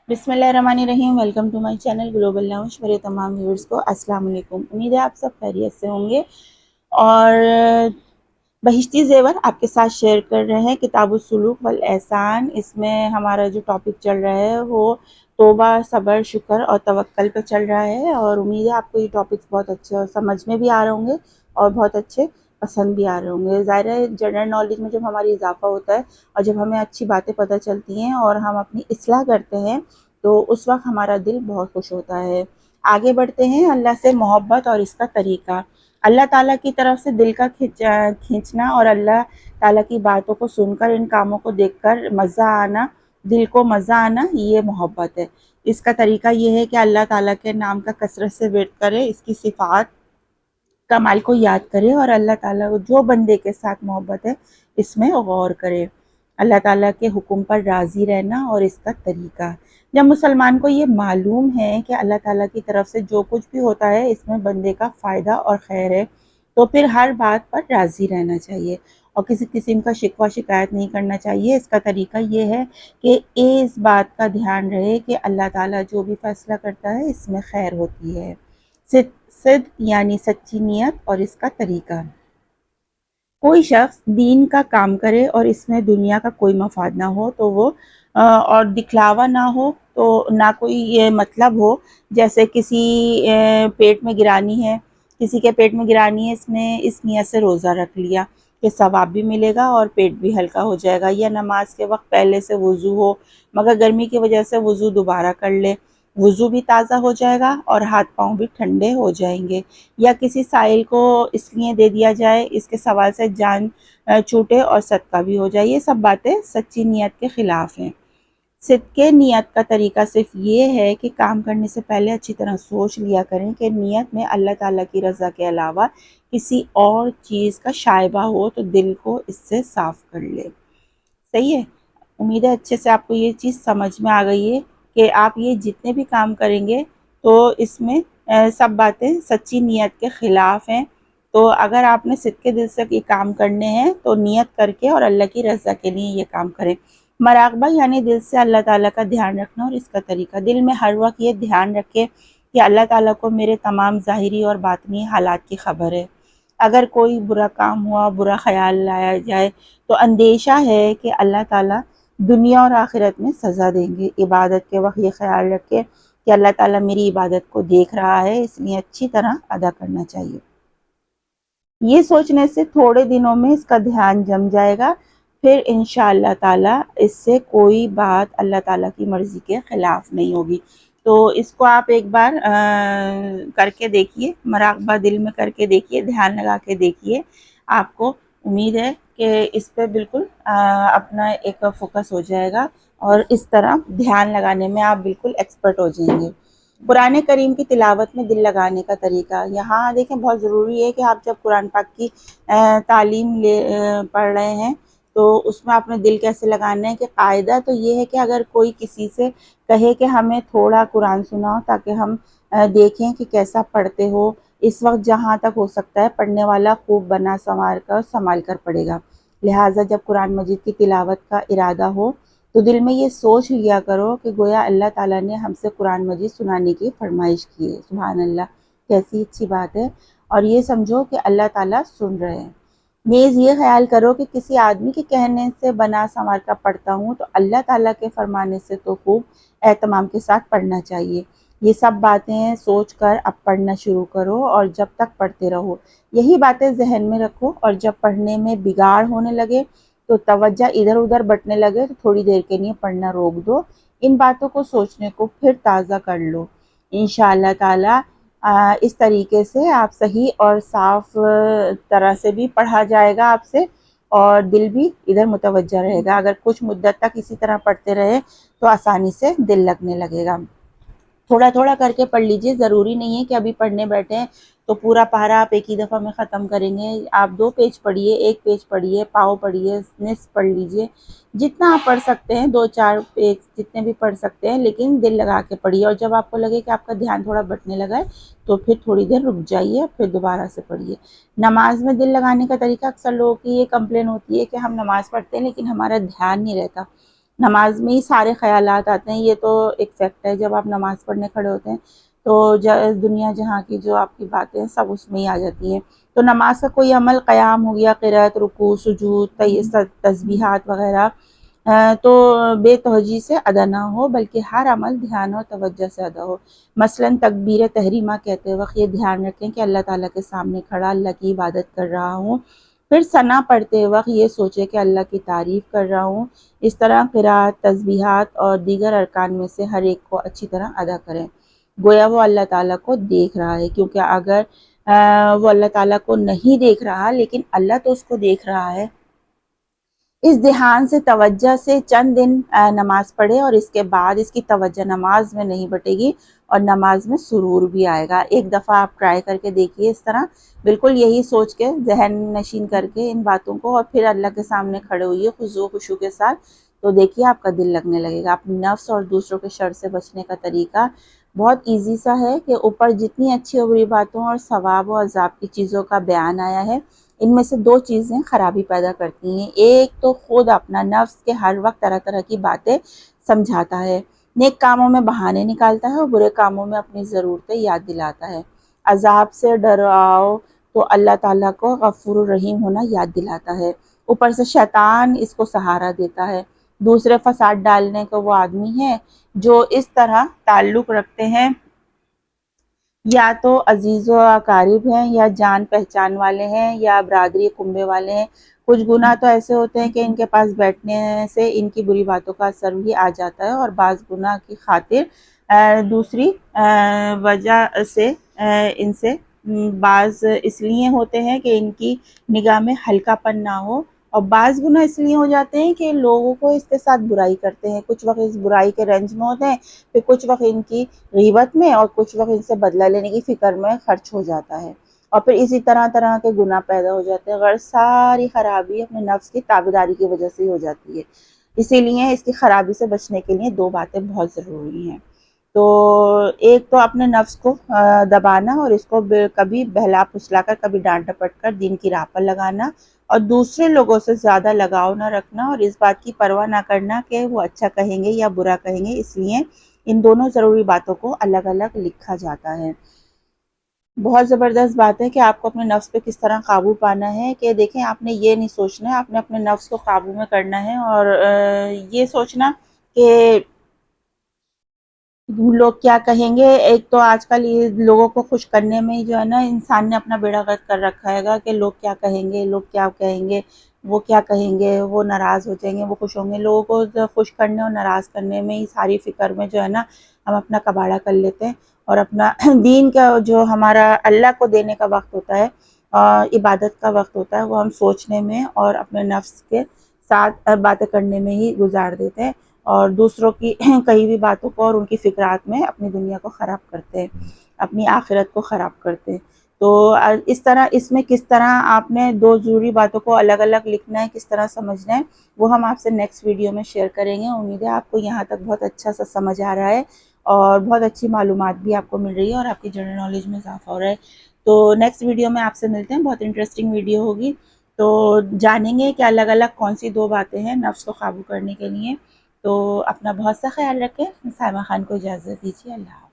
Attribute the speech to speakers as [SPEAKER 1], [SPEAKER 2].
[SPEAKER 1] बिस्मिल्लाहिर्रहमानिर्रहीम। Welcome to my channel global lounge. मेरे तमाम व्यूअर्स को अस्सलाम वालेकुम। उम्मीद है आप सब खैरियत से होंगे। और बहिश्ती ज़ेवर आपके साथ शेयर कर रहे हैं किताबुस सुलूक वल एहसान। इसमें हमारा जो टॉपिक चल रहा है वो तौबा, सब्र, शुक्र और तवक्कल पे चल रहा है। और उम्मीद है आपको ये टॉपिक्स बहुत अच्छे और समझ में भी आ रहे होंगे और बहुत अच्छे पसंद भी आ रहे होंगे। ज़ाहिर है जनरल नॉलेज में जब हमारी इजाफा होता है और जब हमें अच्छी बातें पता चलती हैं और हम अपनी इस्लाह करते हैं तो उस वक्त हमारा दिल बहुत खुश होता है। आगे बढ़ते हैं। अल्लाह से मोहब्बत और इसका तरीका। अल्लाह ताला की तरफ से दिल का खींचना और अल्लाह ताला की बातों को सुनकर, इन कामों को देखकर मज़ा आना, दिल को मज़ा आना, ये मोहब्बत है। इसका तरीका ये है कि अल्लाह ताला के नाम का कसरत से विर्द करे, इसकी सिफ़ात कमाल को याद करे और अल्लाह ताला को जो बंदे के साथ मोहब्बत है इसमें गौर करे। अल्लाह ताला के हुक्म पर राज़ी रहना और इसका तरीका। जब मुसलमान को ये मालूम है कि अल्लाह ताला की तरफ से जो कुछ भी होता है इसमें बंदे का फ़ायदा और खैर है, तो फिर हर बात पर राज़ी रहना चाहिए और किसी किस्म का शिकवा शिकायत नहीं करना चाहिए। इसका तरीका ये है कि इस बात का ध्यान रहे कि अल्लाह ताला जो भी फ़ैसला करता है इसमें खैर होती है। सिद्क यानी सच्ची नीयत और इसका तरीका। कोई शख्स दीन का काम करे और इसमें दुनिया का कोई मफाद ना हो तो वो और दिखलावा ना हो, तो ना कोई ये मतलब हो, जैसे किसी पेट में गिरानी है, किसी के पेट में गिरानी है, इसने इस नियत से रोज़ा रख लिया कि सवाब भी मिलेगा और पेट भी हल्का हो जाएगा। या नमाज के वक्त पहले से वज़ू हो मगर गर्मी की वजह से वज़ू दोबारा कर ले, वज़ू भी ताज़ा हो जाएगा और हाथ पाँव भी ठंडे हो जाएंगे। या किसी साइल को इसलिए दे दिया जाए इसके सवाल से जान छूटे और सदका भी हो जाए। ये सब बातें सच्ची नीयत के ख़िलाफ़ हैं। सिद्क़े नीयत का तरीका सिर्फ ये है कि काम करने से पहले अच्छी तरह सोच लिया करें कि नीयत में अल्लाह ताला की रज़ा के अलावा किसी और चीज़ का शायबा हो तो दिल को इससे साफ़ कर ले। सही है। उम्मीद है अच्छे से आपको ये चीज़ समझ में आ गई है कि आप ये जितने भी काम करेंगे तो इसमें सब बातें सच्ची नीयत के ख़िलाफ़ हैं। तो अगर आपने सिद्क़े दिल से ये काम करने हैं तो नीयत करके और अल्लाह की रज़ा के लिए ये काम करें। मराक़बा यानी दिल से अल्लाह ताला का ध्यान रखना और इसका तरीका। दिल में हर वक्त ये ध्यान रखें कि अल्लाह ताला को मेरे तमाम ज़ाहिरी और बातिनी हालात की ख़बर है। अगर कोई बुरा काम हुआ, बुरा ख़याल लाया जाए तो अंदेशा है कि अल्लाह ताला दुनिया और आखिरत में सज़ा देंगे। इबादत के वक्त ये ख्याल रखें कि अल्लाह ताला मेरी इबादत को देख रहा है, इसलिए अच्छी तरह अदा करना चाहिए। ये सोचने से थोड़े दिनों में इसका ध्यान जम जाएगा, फिर इंशाअल्लाह ताला इससे कोई बात अल्लाह ताला की मर्ज़ी के ख़िलाफ़ नहीं होगी। तो इसको आप एक बार करके देखिए, मराक़बा दिल में करके देखिए, ध्यान लगा के देखिए। आपको उम्मीद है कि इस पे बिल्कुल अपना एक फ़ोकस हो जाएगा और इस तरह ध्यान लगाने में आप बिल्कुल एक्सपर्ट हो जाएंगे। कुरान करीम की तिलावत में दिल लगाने का तरीका। यहाँ देखें बहुत ज़रूरी है कि आप जब कुरान पाक की तालीम पढ़ रहे हैं तो उसमें अपने दिल कैसे लगाना है कि कायदा तो ये है कि अगर कोई किसी से कहे कि हमें थोड़ा कुरान सुनाओ ताकि हम देखें कि कैसा पढ़ते हो, इस वक्त जहाँ तक हो सकता है पढ़ने वाला खूब बना संभाल कर पढ़ेगा। लिहाजा जब कुरान मजीद की तिलावत का इरादा हो तो दिल में ये सोच लिया करो कि गोया अल्लाह ताला ने हमसे कुरान मजीद सुनाने की फरमाइश की है। सुभान अल्लाह, कैसी अच्छी बात है। और ये समझो कि अल्लाह ताला सुन रहे हैं। नेज़ ये ख्याल करो कि किसी आदमी के कहने से बना संवार कर पढ़ता हूँ तो अल्लाह ताला के फरमाने से तो खूब एहतमाम के साथ पढ़ना चाहिए। ये सब बातें सोच कर अब पढ़ना शुरू करो और जब तक पढ़ते रहो यही बातें जहन में रखो। और जब पढ़ने में बिगाड़ होने लगे तो तवज्जो इधर उधर बटने लगे तो थोड़ी देर के लिए पढ़ना रोक दो। इन बातों को सोचने को फिर ताज़ा कर लो। इंशाअल्लाह ताला इस तरीके से आप सही और साफ तरह से भी पढ़ा जाएगा आपसे और दिल भी इधर मुतवज्जा रहेगा। अगर कुछ मुद्दत तक इसी तरह पढ़ते रहे तो आसानी से दिल लगने लगेगा। थोड़ा थोड़ा करके पढ़ लीजिए। ज़रूरी नहीं है कि अभी पढ़ने बैठे हैं तो पूरा पारा आप एक ही दफ़ा में ख़त्म करेंगे। आप 2 पेज पढ़िए, 1 पेज पढ़िए, पाव पढ़िए, निस्फ़ पढ़ लीजिए। जितना आप पढ़ सकते हैं 2-4 पेज जितने भी पढ़ सकते हैं, लेकिन दिल लगा के पढ़िए। और जब आपको लगे कि आपका ध्यान थोड़ा बँटने लगा है तो फिर थोड़ी देर रुक जाइए, फिर दोबारा से पढ़िए। नमाज में दिल लगाने का तरीका। अक्सर लोगों की ये कंप्लेन होती है कि हम नमाज़ पढ़ते हैं लेकिन हमारा ध्यान नहीं रहता। نماز میں ہی سارے خیالات آتے ہیں، یہ تو ایک فیکٹ ہے۔ جب آپ نماز پڑھنے کھڑے ہوتے ہیں تو دنیا جہاں کی جو آپ کی باتیں ہیں سب اس میں ہی آ جاتی ہیں۔ تو نماز کا کوئی عمل، قیام ہو گیا، قرأت، رکوع، سجود، تسبیحات وغیرہ، تو بے توجہی سے ادا نہ ہو، بلکہ ہر عمل دھیان اور توجہ سے ادا ہو۔ مثلاً تکبیر تحریمہ کہتے وقت یہ دھیان رکھیں کہ اللہ تعالیٰ کے سامنے کھڑا اللہ کی عبادت کر رہا ہوں۔ پھر ثنا پڑھتے وقت یہ سوچے کہ اللہ کی تعریف کر رہا ہوں۔ اس طرح قرأت، تسبیحات اور دیگر ارکان میں سے ہر ایک کو اچھی طرح ادا کریں، گویا وہ اللہ تعالیٰ کو دیکھ رہا ہے، کیونکہ اگر وہ اللہ تعالیٰ کو نہیں دیکھ رہا لیکن اللہ تو اس کو دیکھ رہا ہے۔ اس دھیان سے توجہ سے چند دن نماز پڑھے اور اس کے بعد اس کی توجہ نماز میں نہیں بٹے گی اور نماز میں سرور بھی آئے گا۔ ایک دفعہ آپ ٹرائی کر کے دیکھیے اس طرح، بالکل یہی سوچ کے ذہن نشین کر کے ان باتوں کو، اور پھر اللہ کے سامنے کھڑے ہوئیے خضوع خشوع کے ساتھ، تو دیکھیے آپ کا دل لگنے لگے گا۔ اپنے نفس اور دوسروں کے شر سے بچنے کا طریقہ بہت ایزی سا ہے کہ اوپر جتنی اچھی اور بری باتوں اور ثواب و عذاب کی چیزوں کا بیان آیا ہے، ان میں سے دو چیزیں خرابی پیدا کرتی ہیں۔ ایک تو خود اپنا نفس کے ہر وقت طرح طرح کی باتیں سمجھاتا ہے، نیک کاموں میں بہانے نکالتا ہے اور برے کاموں میں اپنی ضرورتیں یاد دلاتا ہے۔ عذاب سے ڈراؤ تو اللہ تعالیٰ کو غفور الرحیم ہونا یاد دلاتا ہے، اوپر سے شیطان اس کو سہارا دیتا ہے۔ دوسرے فساد ڈالنے کا وہ آدمی ہے جو اس طرح تعلق رکھتے ہیں، یا تو عزیز و اقارب ہیں، یا جان پہچان والے ہیں، یا برادری کنبے والے ہیں۔ کچھ گناہ تو ایسے ہوتے ہیں کہ ان کے پاس بیٹھنے سے ان کی بری باتوں کا اثر بھی آ جاتا ہے، اور بعض گناہ کی خاطر دوسری وجہ سے ان سے بعض اس لیے ہوتے ہیں کہ ان کی نگاہ میں ہلکا پن نہ ہو، اور بعض گناہ اس لیے ہو جاتے ہیں کہ لوگوں کو اس کے ساتھ برائی کرتے ہیں، کچھ وقت اس برائی کے رنج میں ہوتے ہیں، پھر کچھ وقت ان کی غیبت میں اور کچھ وقت ان سے بدلہ لینے کی فکر میں خرچ ہو جاتا ہے، اور پھر اسی طرح طرح کے گناہ پیدا ہو جاتے ہیں۔ غرض ساری خرابی اپنے نفس کی تابعداری کی وجہ سے ہو جاتی ہے، اسی لیے اس کی خرابی سے بچنے کے لیے دو باتیں بہت ضروری ہیں۔ تو ایک تو اپنے نفس کو دبانا اور اس کو کبھی بہلا پھسلا کر، کبھی ڈانٹ ڈپٹ کر دین کی راہ پر لگانا، اور دوسرے لوگوں سے زیادہ لگاؤ نہ رکھنا اور اس بات کی پرواہ نہ کرنا کہ وہ اچھا کہیں گے یا برا کہیں گے، اس لیے ان دونوں ضروری باتوں کو الگ الگ لکھا جاتا ہے۔ بہت زبردست بات ہے کہ آپ کو اپنے نفس پہ کس طرح قابو پانا ہے، کہ دیکھیں آپ نے یہ نہیں سوچنا ہے، آپ نے اپنے نفس کو قابو میں کرنا ہے، اور یہ سوچنا کہ لوگ کیا کہیں گے۔ ایک تو آج کل یہ لوگوں کو خوش کرنے میں ہی جو ہے نا انسان نے اپنا بیڑا غرق کر رکھا ہے گا، کہ لوگ کیا کہیں گے، لوگ کیا کہیں گے، وہ کیا کہیں گے، وہ ناراض ہو جائیں گے، وہ خوش ہوں گے۔ لوگوں کو خوش کرنے اور ناراض کرنے میں ہی ساری فکر میں جو ہے نا ہم اپنا کباڑہ کر لیتے ہیں، اور اپنا دین کا جو ہمارا اللہ کو دینے کا وقت ہوتا ہے، عبادت کا وقت ہوتا ہے، وہ ہم سوچنے میں اور اپنے نفس کے ساتھ باتیں کرنے میں ہی گزار دیتے ہیں، اور دوسروں کی کئی بھی باتوں کو اور ان کی فکرات میں اپنی دنیا کو خراب کرتے ہیں، اپنی آخرت کو خراب کرتے ہیں۔ تو اس طرح اس میں کس طرح آپ نے دو ضروری باتوں کو الگ الگ لکھنا ہے، کس طرح سمجھنا ہے، وہ ہم آپ سے نیکسٹ ویڈیو میں شیئر کریں گے۔ امید ہے آپ کو یہاں تک بہت اچھا سا سمجھ آ رہا ہے اور بہت اچھی معلومات بھی آپ کو مل رہی ہے اور آپ کی جنرل نالج میں اضافہ ہو رہا ہے۔ تو نیکسٹ ویڈیو میں آپ سے ملتے ہیں، بہت انٹرسٹنگ ویڈیو ہوگی، تو جانیں گے کہ الگ الگ کون سی دو باتیں ہیں نفس کو قابو کرنے کے لیے۔ تو اپنا بہت سا خیال رکھیں، سائمہ خان کو اجازت دیجیے، اللہ حافظ۔